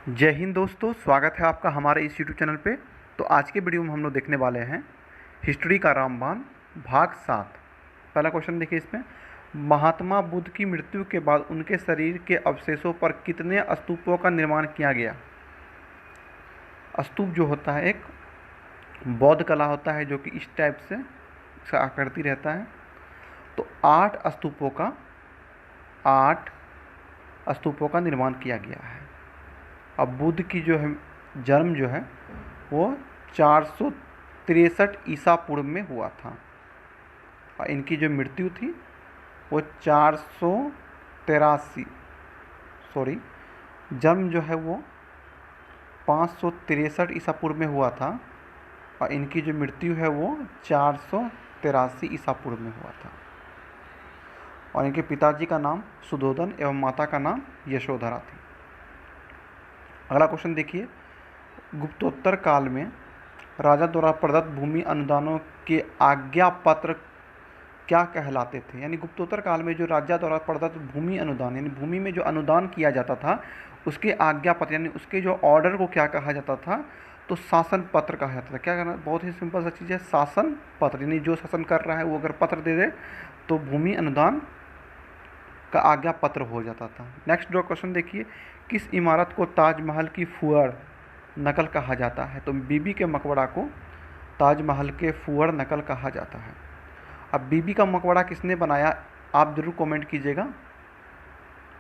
जय हिंद दोस्तों, स्वागत है आपका हमारे इस यूट्यूब चैनल पे। तो आज के वीडियो में हम लोग देखने वाले हैं हिस्ट्री का रामबाण भाग 7। पहला क्वेश्चन देखिए इसमें, महात्मा बुद्ध की मृत्यु के बाद उनके शरीर के अवशेषों पर कितने स्तूपों का निर्माण किया गया। स्तूप जो होता है एक बौद्ध कला होता है जो कि इस टाइप से इसका आकृति रहता है। तो 8 स्तूपों का निर्माण किया गया है। अब बुद्ध की जो है जन्म जो है वो 463 ईसा पूर्व में हुआ था और इनकी जो मृत्यु थी वो 483 जन्म जो है वो 563 ईसा पूर्व में हुआ था और इनकी जो मृत्यु है वो 483 ईसा पूर्व में हुआ था। और इनके पिताजी का नाम सुधोधन एवं माता का नाम यशोधरा थी। अगला क्वेश्चन देखिए, गुप्तोत्तर काल में राजा द्वारा प्रदत्त भूमि अनुदानों के आज्ञा पत्र क्या कहलाते थे। यानी गुप्तोत्तर काल में जो राजा द्वारा प्रदत्त भूमि अनुदान यानी भूमि में जो अनुदान किया जाता था उसके आज्ञा पत्र यानी उसके जो ऑर्डर को क्या कहा जाता था, तो शासन पत्र कहा जाता था। क्या करना, बहुत ही सिंपल सा चीज़ है, शासन पत्र। यानी जो शासन कर रहा है वो अगर पत्र दे दे तो भूमि अनुदान का आज्ञा पत्र हो जाता था। नेक्स्ट दो क्वेश्चन देखिए, किस इमारत को ताजमहल की फुअर नकल कहा जाता है। तो बीबी के मकबरा को ताजमहल के फुअर नकल कहा जाता है। अब बीबी का मकबरा किसने बनाया, आप ज़रूर कमेंट कीजिएगा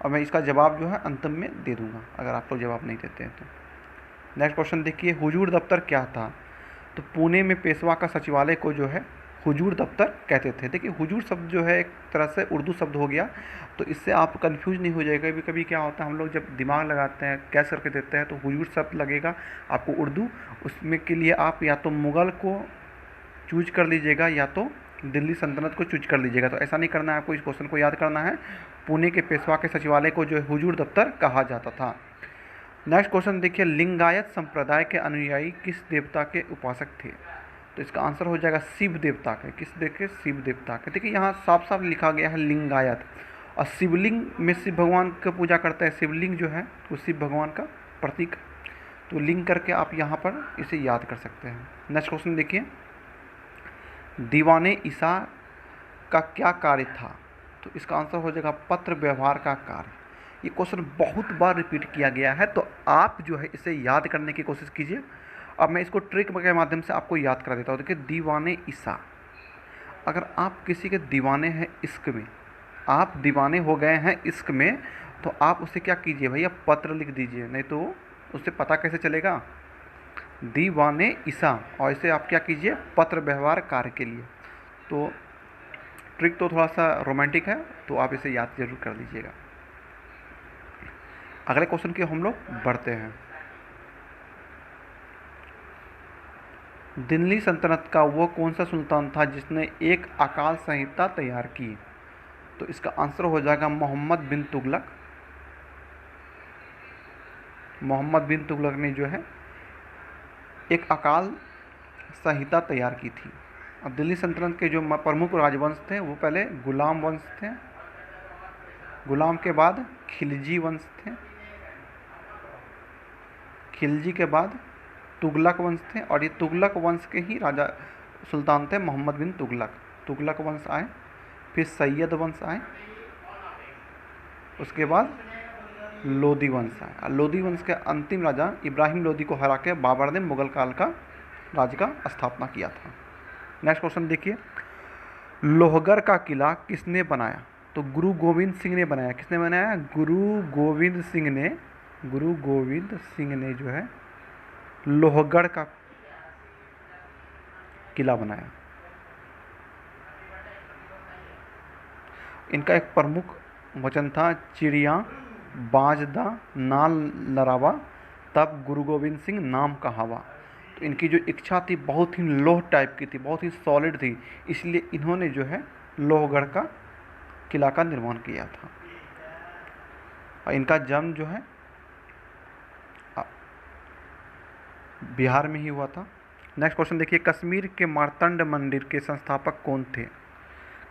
और मैं इसका जवाब जो है अंतिम में दे दूंगा अगर आप लोग जवाब नहीं देते हैं तो। नेक्स्ट क्वेश्चन देखिए, हुजूर दफ्तर क्या था। तो पुणे में पेशवा का सचिवालय को जो है हुजूर दफ्तर कहते थे। देखिए हुजूर शब्द जो है एक तरह से उर्दू शब्द हो गया, तो इससे आप कंफ्यूज नहीं हो जाएगा। कभी कभी क्या होता है, हम लोग जब दिमाग लगाते हैं कैस करके देते हैं तो हुजूर शब्द लगेगा आपको उर्दू, उसमें के लिए आप या तो मुग़ल को चूज कर लीजिएगा या तो दिल्ली सल्तनत को चूज कर लीजिएगा। तो ऐसा नहीं करना है, आपको इस क्वेश्चन को याद करना है। पुणे के पेशवा के सचिवालय को जो है हुजूर दफ्तर कहा जाता था। नेक्स्ट क्वेश्चन देखिए, लिंगायत संप्रदाय के अनुयायी किस देवता के उपासक थे। तो इसका आंसर हो जाएगा शिव देवता के। किस देव शिव देवता के। देखिए यहाँ साफ साफ लिखा गया है लिंगायत, और शिवलिंग में शिव भगवान की पूजा करते हैं। शिवलिंग जो है वो शिव भगवान का प्रतीक, तो लिंग करके आप यहाँ पर इसे याद कर सकते हैं। नेक्स्ट क्वेश्चन देखिए, दीवाने ईसा का क्या कार्य था। तो इसका आंसर हो जाएगा पत्र व्यवहार का कार्य। ये क्वेश्चन बहुत बार रिपीट किया गया है, तो आप जो है इसे याद करने की कोशिश कीजिए। अब मैं इसको ट्रिक के माध्यम से आपको याद करा देता हूँ। देखिए दीवाने ईसा, अगर आप किसी के दीवाने हैं इश्क में, आप दीवाने हो गए हैं इश्क में, तो आप उसे क्या कीजिए भैया, पत्र लिख दीजिए, नहीं तो उससे पता कैसे चलेगा। दीवाने ईसा, और इसे आप क्या कीजिए, पत्र व्यवहार कार्य के लिए। तो ट्रिक तो थोड़ा सा रोमांटिक है, तो आप इसे याद जरूर कर लीजिएगा। अगले क्वेश्चन की हम लोग बढ़ते हैं। दिल्ली सल्तनत का वो कौन सा सुल्तान था जिसने एक अकाल संहिता तैयार की। तो इसका आंसर हो जाएगा मोहम्मद बिन तुगलक। मोहम्मद बिन तुगलक ने जो है एक अकाल संहिता तैयार की थी। अब दिल्ली सल्तनत के जो प्रमुख राजवंश थे वो पहले गुलाम वंश थे, गुलाम के बाद खिलजी वंश थे, खिलजी के बाद तुगलक वंश थे, और ये तुगलक वंश के ही राजा सुल्तान थे मोहम्मद बिन तुगलक। तुगलक वंश आए, फिर सैयद वंश आए, उसके बाद लोदी वंश आए। लोदी वंश के अंतिम राजा इब्राहिम लोदी को हरा के बाबर ने मुगल काल का राज्य का स्थापना किया था। नेक्स्ट क्वेश्चन देखिए, लोहगढ़ का किला किसने बनाया। तो गुरु गोविंद सिंह ने बनाया। किसने बनाया, गुरु गोविंद सिंह ने जो है लोहगढ़ का किला बनाया। इनका एक प्रमुख वचन था, चिड़िया बाजदा नाल लरावा तब गुरु गोविंद सिंह नाम कहावा। तो इनकी जो इच्छा थी बहुत ही लोह टाइप की थी, बहुत ही सॉलिड थी, इसलिए इन्होंने जो है लोहगढ़ का किला का निर्माण किया था। और इनका जन्म जो है बिहार में ही हुआ था। नेक्स्ट क्वेश्चन देखिए, कश्मीर के मार्तंड मंदिर के संस्थापक कौन थे।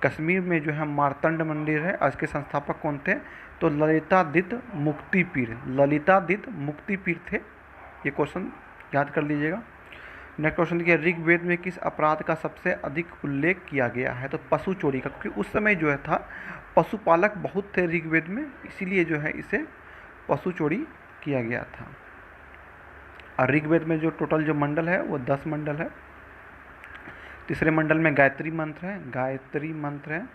कश्मीर में जो है मार्तंड मंदिर है, इसके संस्थापक कौन थे? तो ललितादित्य मुक्तिपीर, ललितादित्य मुक्तिपीर थे। ये क्वेश्चन याद कर लीजिएगा। नेक्स्ट क्वेश्चन देखिए, ऋग्वेद में किस अपराध का सबसे अधिक उल्लेख किया गया है? तो पशु चोरी का, क्योंकि उस समय जो है था पशुपालक बहुत थे ऋग्वेद में, इसीलिए जो है इसे पशु चोरी किया गया था। और ऋग्वेद में जो टोटल जो मंडल है वो 10 मंडल है। तीसरे मंडल में गायत्री मंत्र है, गायत्री मंत्र है।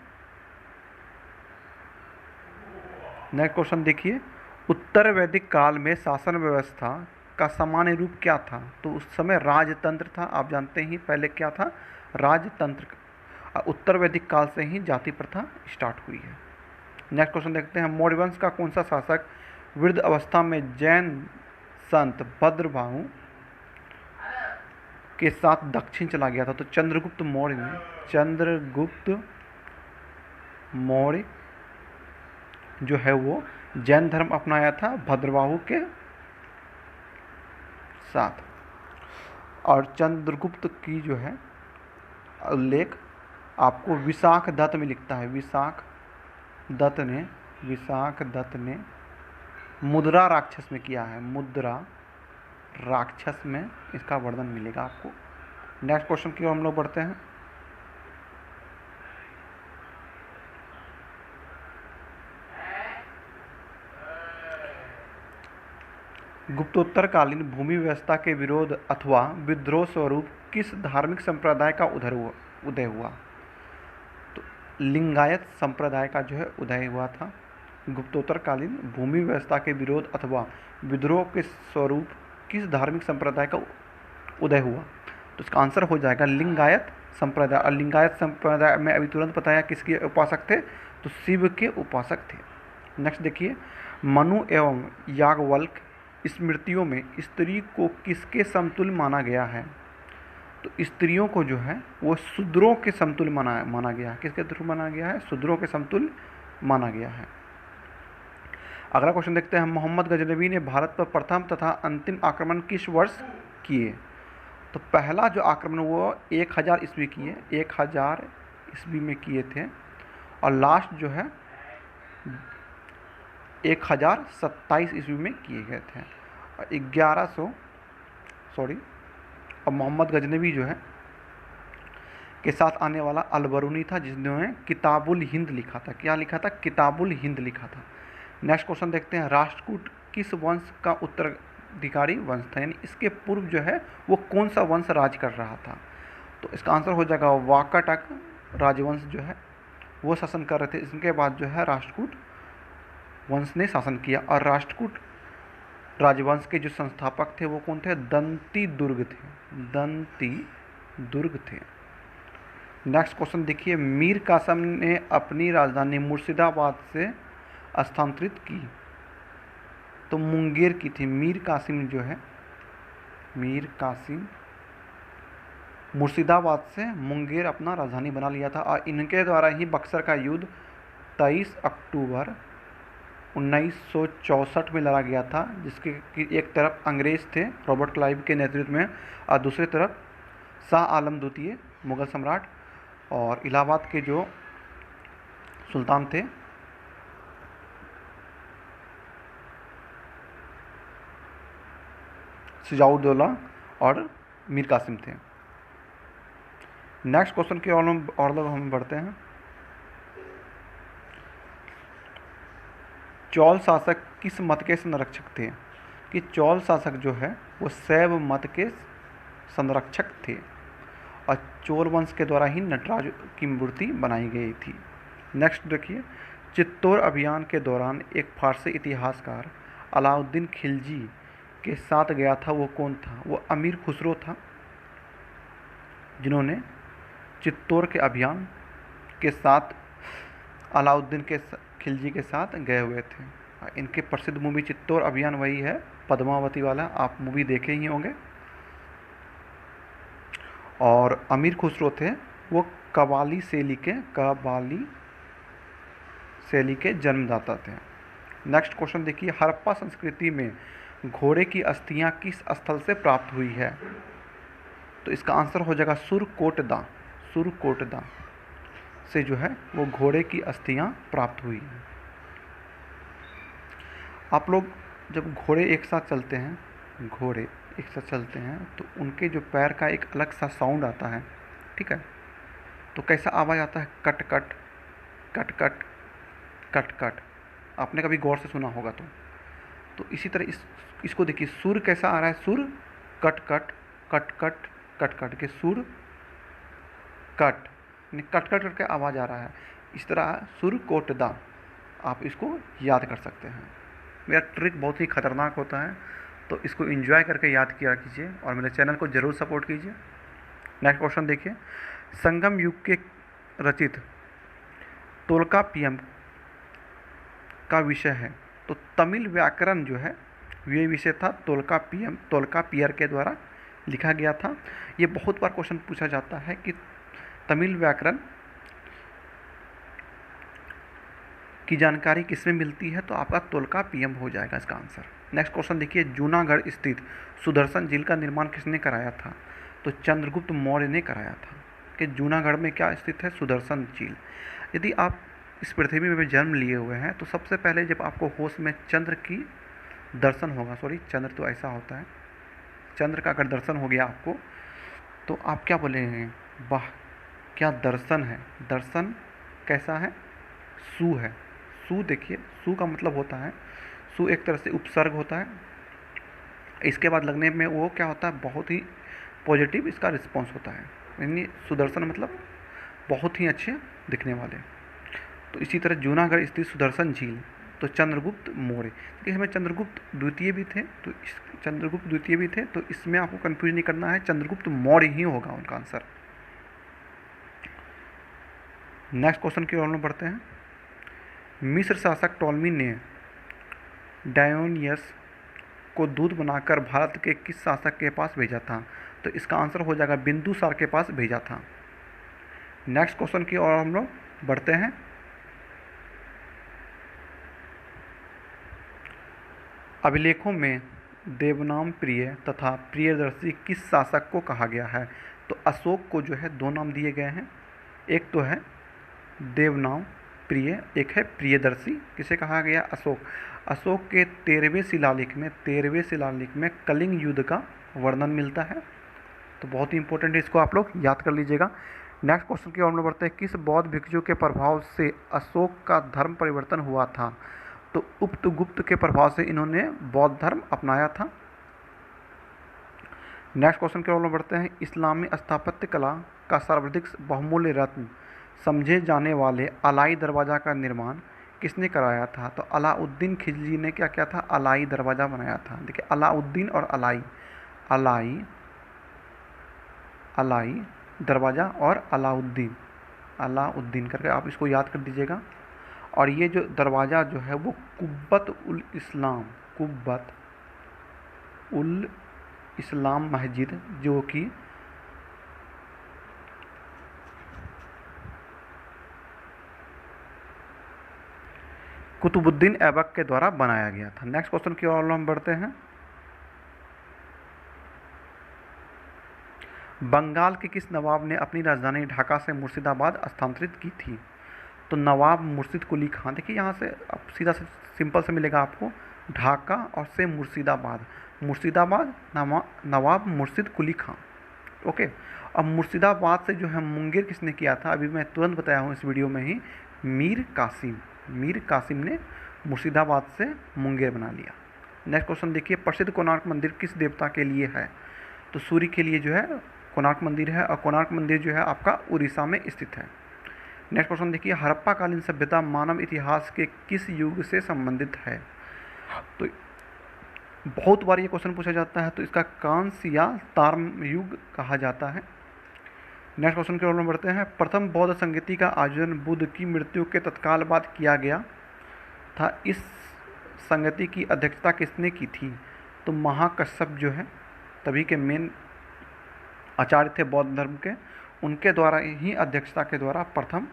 नेक्स्ट क्वेश्चन देखिए, उत्तर वैदिक काल में शासन व्यवस्था का सामान्य रूप क्या था? तो उस समय राजतंत्र था। आप जानते ही पहले क्या था? राजतंत्र। उत्तर वैदिक काल से ही जाति प्रथा स्टार्ट हुई है। नेक्स्ट क्वेश्चन देखते हैं, मौर्य वंश का कौन सा शासक वृद्ध अवस्था में जैन संत भद्रबाहु के साथ दक्षिण चला गया था? तो चंद्रगुप्त मौर्य ने, चंद्रगुप्त मौर्य जो है वो जैन धर्म अपनाया था भद्रबाहु के साथ। और चंद्रगुप्त की जो है उल्लेख आपको विशाख दत्त में लिखता है। विशाख दत्त ने मुद्रा राक्षस में किया है, मुद्रा राक्षस में इसका वर्णन मिलेगा आपको। नेक्स्ट क्वेश्चन की ओर हम लोग बढ़ते हैं। गुप्तोत्तरकालीन भूमि व्यवस्था के विरोध अथवा विद्रोह स्वरूप किस धार्मिक संप्रदाय का उदय हुआ? तो लिंगायत संप्रदाय का जो है उदय हुआ था। गुप्तोत्तरकालीन भूमि व्यवस्था के विरोध अथवा विद्रोह के स्वरूप किस धार्मिक संप्रदाय का उदय हुआ? तो इसका आंसर हो जाएगा लिंगायत संप्रदाय। और लिंगायत संप्रदाय में अभी तुरंत बताया किसके उपासक थे? तो शिव के उपासक थे। नेक्स्ट देखिए, मनु एवं याज्ञवल्क्य स्मृतियों में स्त्री को किसके समतुल्य माना गया है? तो स्त्रियों को जो है वो शूद्रों के समतुल्य माना गया है। किसके थ्रू माना गया है? शूद्रों के समतुल्य माना गया है। अगला क्वेश्चन देखते हैं, मोहम्मद गजनवी ने भारत पर प्रथम तथा अंतिम आक्रमण किस वर्ष किए? तो पहला जो आक्रमण वो 1000 ईस्वी किए, 1000 ईस्वी में किए थे। और लास्ट जो है 1027 ईस्वी में किए गए थे। और 1100 और मोहम्मद गजनवी जो है के साथ आने वाला अलबरूनी था, जिसने किताबुल हिंद लिखा था। क्या लिखा था? किताबुल हिंद लिखा था। नेक्स्ट क्वेश्चन देखते हैं, राष्ट्रकूट किस वंश का उत्तराधिकारी वंश था? यानी इसके पूर्व जो है वो कौन सा वंश राज कर रहा था? तो इसका आंसर हो जाएगा वाकाटक राजवंश जो है वो शासन कर रहे थे। इसके बाद जो है राष्ट्रकूट वंश ने शासन किया। और राष्ट्रकूट राजवंश के जो संस्थापक थे वो कौन थे? दंती दुर्ग थे, दंती दुर्ग थे। नेक्स्ट क्वेश्चन देखिए, मीर कासिम ने अपनी राजधानी मुर्शिदाबाद से स्थानांतरित की? तो मुंगेर की थी। मीर कासिम जो है, मीर कासिम मुर्शिदाबाद से मुंगेर अपना राजधानी बना लिया था। और इनके द्वारा ही बक्सर का युद्ध 23 अक्टूबर 1964 में लड़ा गया था, जिसके कि एक तरफ अंग्रेज़ थे रॉबर्ट क्लाइव के नेतृत्व में, और दूसरी तरफ शाह आलम द्वितीय मुग़ल सम्राट और इलाहाबाद के जो सुल्तान थे शुजाउद्दौला और मीर कासिम थे। नेक्स्ट क्वेश्चन की ओर हम बढ़ते हैं। चौल शासक किस मत के संरक्षक थे? कि चौल शासक जो है वो शैव मत के संरक्षक थे। और चोल वंश के द्वारा ही नटराज की मूर्ति बनाई गई थी। नेक्स्ट देखिए, चित्तौड़ अभियान के दौरान एक फारसी इतिहासकार अलाउद्दीन खिलजी के साथ गया था, वो कौन था? वो अमीर खुसरो था, जिन्होंने चित्तौड़ के अभियान के साथ अलाउद्दीन के खिलजी के साथ गए हुए थे। इनके प्रसिद्ध मूवी चित्तौड़ अभियान वही है पद्मावती वाला, आप मूवी देखे ही होंगे। और अमीर खुसरो थे वो कबाली शैली के जन्मदाता थे। नेक्स्ट क्वेश्चन देखिए, हड़प्पा संस्कृति में घोड़े की अस्थियां किस स्थल से प्राप्त हुई है? तो इसका आंसर हो जाएगा सुरकोटदा। से जो है वो घोड़े की अस्थियां प्राप्त हुई हैं। आप लोग जब घोड़े एक साथ चलते हैं, घोड़े एक साथ चलते हैं तो उनके जो पैर का एक अलग सा साउंड आता है, ठीक है। तो कैसा आवाज़ आता है, cut cut cut cut cut cut. आपने कभी गौर से सुना होगा तो इसी तरह इसको देखिए, सुर कैसा आ रहा है, सुर cut cut cut cut cut cut के सुर कट, कट कट करके आवाज़ आ रहा है। इस तरह सुर कोट दा, आप इसको याद कर सकते हैं। मेरा ट्रिक बहुत ही खतरनाक होता है, तो इसको एंजॉय करके याद किया कीजिए और मेरे चैनल को ज़रूर सपोर्ट कीजिए। नेक्स्ट क्वेश्चन देखिए, संगम युग के रचित तोल्काप्पियम का विषय है। तो तमिल व्याकरण जो है ये विषय था तोल्काप्पियर के द्वारा लिखा गया था। ये बहुत बार क्वेश्चन पूछा जाता है कि तमिल व्याकरण की जानकारी किसमें मिलती है, तो आपका तोल्काप्पियम हो जाएगा इसका आंसर। नेक्स्ट क्वेश्चन देखिए, जूनागढ़ स्थित सुदर्शन झील का निर्माण किसने कराया था? तो चंद्रगुप्त मौर्य ने कराया था। कि जूनागढ़ में क्या स्थित है? सुदर्शन झील। यदि आप इस पृथ्वी में जन्म लिए हुए हैं तो सबसे पहले जब आपको होश में चंद्र की दर्शन होगा, सॉरी चंद्र तो ऐसा होता है, चंद्र का अगर दर्शन हो गया आपको तो आप क्या बोलेंगे, वाह क्या दर्शन है। दर्शन कैसा है? सु है। सु देखिए, सु का मतलब होता है, सु एक तरह से उपसर्ग होता है। इसके बाद लगने में वो क्या होता है, बहुत ही पॉजिटिव इसका रिस्पॉन्स होता है, यानी सुदर्शन मतलब बहुत ही अच्छे दिखने वाले। तो इसी तरह जूनागढ़ स्थित सुदर्शन झील, तो चंद्रगुप्त मौर्य, क्योंकि इसमें चंद्रगुप्त द्वितीय भी थे, तो चंद्रगुप्त द्वितीय भी थे, तो इसमें आपको कंफ्यूज नहीं करना है, चंद्रगुप्त मौर्य ही होगा उनका आंसर। नेक्स्ट क्वेश्चन की ओर में बढ़ते हैं। मिस्र शासक टॉलमी ने डायोनियस को दूत बनाकर भारत के किस शासक के पास भेजा था? तो इसका आंसर हो जाएगा बिंदुसार के पास भेजा था। नेक्स्ट क्वेश्चन की ओर हम लोग बढ़ते हैं। अभिलेखों में देवनाम प्रिय तथा प्रियदर्शी किस शासक को कहा गया है? तो अशोक को जो है दो नाम दिए गए हैं, एक तो है देवनाम प्रिय, एक है प्रियदर्शी। किसे कहा गया? अशोक। अशोक के 13वें शिलालेख में कलिंग युद्ध का वर्णन मिलता है, तो बहुत ही इंपॉर्टेंट है, इसको आप लोग याद कर लीजिएगा। नेक्स्ट क्वेश्चन की ओर में बढ़ते हैं। किस बौद्ध भिक्षु के प्रभाव से अशोक का धर्म परिवर्तन हुआ था? तो उपगुप्त के प्रभाव से इन्होंने बौद्ध धर्म अपनाया था। नेक्स्ट क्वेश्चन की ओर में बढ़ते हैं। इस्लामी स्थापत्य कला का सर्वाधिक बहुमूल्य रत्न समझे जाने वाले अलाई दरवाज़ा का निर्माण किसने कराया था? तो अलाउद्दीन खिलजी ने क्या किया था? अलाई दरवाज़ा बनाया था। देखिए अलाउद्दीन और अलाई दरवाज़ा और अलाउद्दीन करके आप इसको याद कर दीजिएगा। और ये जो दरवाज़ा जो है वो कुब्बत उल इस्लाम मस्जिद, जो कि कुतुबुद्दीन ऐबक के द्वारा बनाया गया था। नेक्स्ट क्वेश्चन की ओर हम बढ़ते हैं। बंगाल के किस नवाब ने अपनी राजधानी ढाका से मुर्शिदाबाद स्थानांतरित की थी? तो नवाब मुर्शिद कुली खां। देखिए यहाँ से अब सीधा से सिंपल से मिलेगा आपको, ढाका और से मुर्शिदाबाद नवाब मुर्शिद कुली खां। ओके, अब मुर्शिदाबाद से जो है मुंगेर किसने किया था? अभी मैं तुरंत बताया हूँ इस वीडियो में ही, मीर कासिम ने मुर्शिदाबाद से मुंगेर बना लिया। नेक्स्ट क्वेश्चन देखिए, प्रसिद्ध कोणार्क मंदिर किस देवता के लिए है? तो सूर्य के लिए जो है कोणार्क मंदिर है, और कोणार्क मंदिर जो है आपका उड़ीसा में स्थित है। नेक्स्ट क्वेश्चन देखिए, हड़प्पा कालीन सभ्यता मानव इतिहास के किस युग से संबंधित है? तो बहुत बार ये क्वेश्चन पूछा जाता है, तो इसका कांस्य या ताम्र युग कहा जाता है। नेक्स्ट क्वेश्चन की ओर में बढ़ते हैं। प्रथम बौद्ध संगीति का आयोजन बुद्ध की मृत्यु के तत्काल बाद किया गया था। इस संगति की अध्यक्षता किसने की थी? तो महाकश्यप जो है तभी के मेन आचार्य थे बौद्ध धर्म के, उनके द्वारा ही अध्यक्षता के द्वारा प्रथम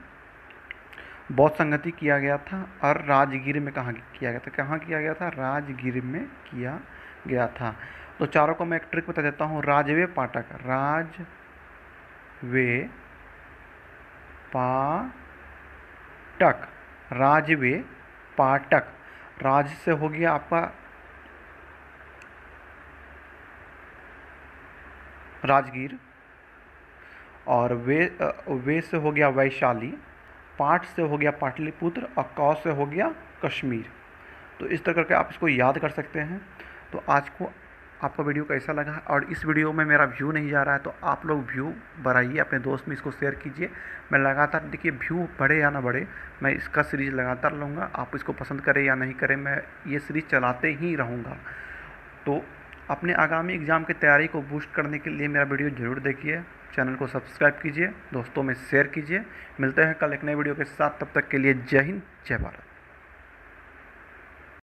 बौद्ध संगति किया गया था। और राजगीर में कहाँ किया गया था? कहाँ किया गया था? राजगीर में किया गया था। तो चारों को मैं एक ट्रिक बता देता हूँ। राजवे पाठक पाटक, राजवे, पाटक। राज से हो गया आपका राजगीर, और वे से हो गया वैशाली, पाठ से हो गया पाटलिपुत्र, और कौ से हो गया कश्मीर। तो इस तरह करके आप इसको याद कर सकते हैं। तो आज को आपका वीडियो कैसा लगा, और इस वीडियो में मेरा व्यू नहीं जा रहा है तो आप लोग व्यू बढ़ाइए, अपने दोस्त में इसको शेयर कीजिए। मैं लगातार, देखिए व्यू बढ़े या ना बढ़े, मैं इसका सीरीज़ लगातार लूँगा। आप इसको पसंद करें या नहीं करें, मैं ये सीरीज़ चलाते ही रहूँगा। तो अपने आगामी एग्ज़ाम की तैयारी को बूस्ट करने के लिए मेरा वीडियो ज़रूर देखिए, चैनल को सब्सक्राइब कीजिए, दोस्तों में शेयर कीजिए। मिलते हैं कल एक नए वीडियो के साथ, तब तक के लिए जय हिंद, जय भारत।